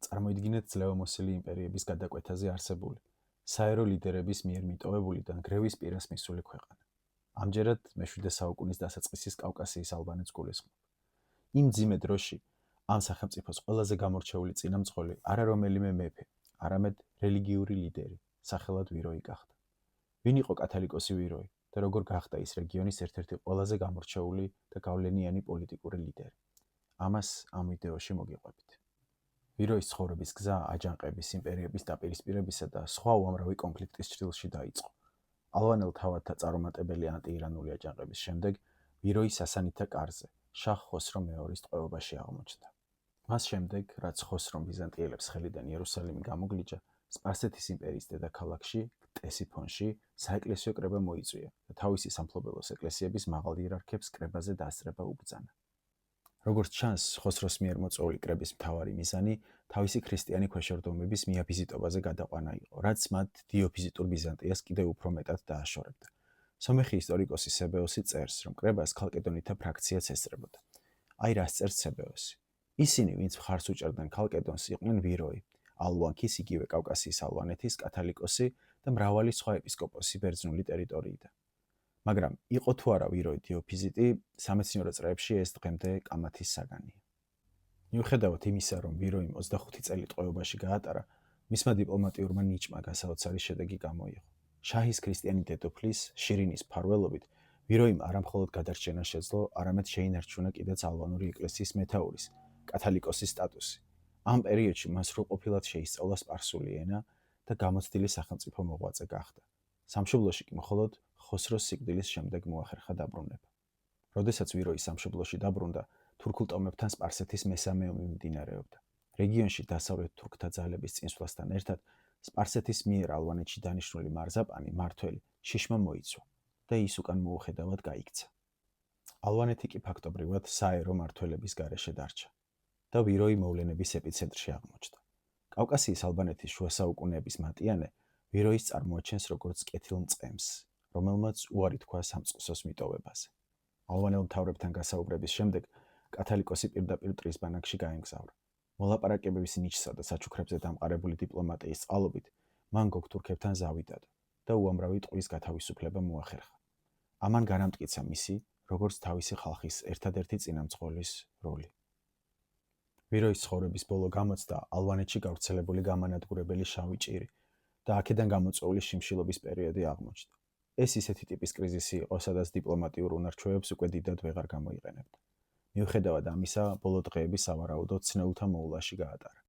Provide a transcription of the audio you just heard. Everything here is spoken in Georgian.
წარმოიდგინეთ ძლევამოსილი იმპერიების გადაკვეთაზე არსებული, საერო ლიდერების მიერ მიტოვებული და ნგრევის პირას მისული ქვეყანა. ამჯერად მე-7 საუკუნის დასაწყისის კავკასიის ალბანეთს გულისხმობ. იმ მძიმე დროში ამ სახელმწიფოს ყველაზე გამორჩეული წინამძღოლი არა რომელიმე მეფე, არამედ რელიგიური ლიდერი, სახელად ვიროი გახდა. ვინ იყო კათალიკოსი ვიროი და როგორ გახდა ის რეგიონის ერთ-ერთი ყველაზე გამორჩეული და გავლენიანი პოლიტიკური ლიდერი? ამას ამ ვიდეოში მოგიყვებით. ვიროის ცხოვრების გზა აჯანყების, იმპერიების დაპირისპირებისა და სხვა უამრავი კონფლიქტის ჭრილში დაიწყო. ალბანელ თავადთა წარუმატებელი ანტიირანული აჯანყების შემდეგ ვიროი სასანითა კარზე, შაჰ ხოსრო მეორის ტყვეობაში აღმოჩნდა. მას შემდეგ, რაც ხოსრომ ბიზანტიელებს ხელიდან იერუსალიმი გამოგლიჯა, სპარსეთის იმპერიის დედაქალაქში, კტესიფონში, საეკლესიო კრება მოიწვია და თავისი სამფლობელოს ეკლესიების მაღალ იერარქებს კრებაზე დასწრება უბრძანა. როგორც ჩანს, ხოსროს მიერ მოწვეული კრების მთავარი მიზანი თავისი ქრისტიანი ქვეშევრდომების მიაფიზიტობაზე გადაყვანა იყო, რაც მათ დიოფიზიტურ ბიზანტიას კიდევ უფრო მეტად დააშორებდა. სომეხი ისტორიკოსი სებეოსი წერს, რომ კრებას ქალკედონითა ფრაქციაც ესწრებოდა. აი რას წერს სებეოსი. ისინი, ვინც მხარს უჭერდნენ ქალკედონს, იყვნენ ვიროი, ალვანქის, იგივე კავკასიის ალბანეთის კათალიკოსი და მრავალი სხვა ეპისკოპოსი ბერძნული ტერიტორიიდან. მაგრამ იყო თუ არა ვიროი დიოფიზიტი, სამეცნიერო წრეებში ეს დღემდე კამათის საგანია. მიუხედავად იმისა, რომ ვიროიმ 25 წელი ტყვეობაში გაატარა, მისმა დიპლომატიურმა ნიჭმა გასაოცარი შედეგი გამოიღო. შაჰის ქრისტიანი დედოფლის, შირინის მფარველობით, ვიროიმ არამხოლოდ გადარჩენა შეძლო, არამედ შეინარჩუნა კიდეც ალბანური ეკლესიის მეთაურის, კათალიკოსის სტატუსი. ამ პერიოდში მას სრულყოფილად შეისწავლა სპარსული ენა და გამოცდილი სახელმწიფო მოღვაწე გახდა. სამშობლოში კი მხოლოდ ხოსროს სიკვდილის შემდეგ მოახერხა დაბრუნება. როდესაც ვიროი სამშობლოში დაბრუნდა, თურქულ ტომებთან სპარსეთის მესამე ომი მიმდინარეობდა. რეგიონში დასავლეთ თურქთა ძალების წინსვლასთან ერთად სპარსეთის მიერ ალბანეთში დანიშნული მარზაპანი, მმართველი, შიშმა მოიცვა და ის უკან მოუხედავად გაიქცა. ალბანეთი კი ფაქტობრივად საერო მმართველების გარეშე დარჩა და ვიროი მოვლენების ეპიცენტრში აღმოჩნდა. კავკასიის ალბანეთის შუა საუკუნეების მატიანე ვიროის წარმოაჩენს როგორც კეთილმწყემს, რომელმაც უარი თქვა სამწყსოს მიტოვებაზე. ალბანელ მთავრებთან გასაუბრების შემდეგ კათალიკოსი პირდაპირ ტრის ბანაკში გაემგზავრა. მოლაპარაკებების ნიჭსა და საჩუქრებზე დამყარებული დიპლომატიის წყალობით მან გოგთურქებთან ზავი დადო და უამრავი ტყვის გათავისუფლება მოახერხა. ამან განამტკიცა მისი, როგორც თავისი ხალხის ერთადერთი წინამძღოლის როლი. ვიროის ცხოვრების ბოლო გამოცდა ალბანეთში გავრცელებული გამანადგურებელი შავი ჭირი და აქედან გამოწვეული შიმშილობის პერიოდი აღმოჩნდა. ეს ისეთი ტიპის კრიზისი იყო, სადაც დიპლომატიურ უნარჩვევებს უკვე დიდად ვეღარ გამოიყენებდა. მიუხედავად ამისა, ბოლო დღეები სავარაუდოდ ცნეულთა მოულაში გაატარა.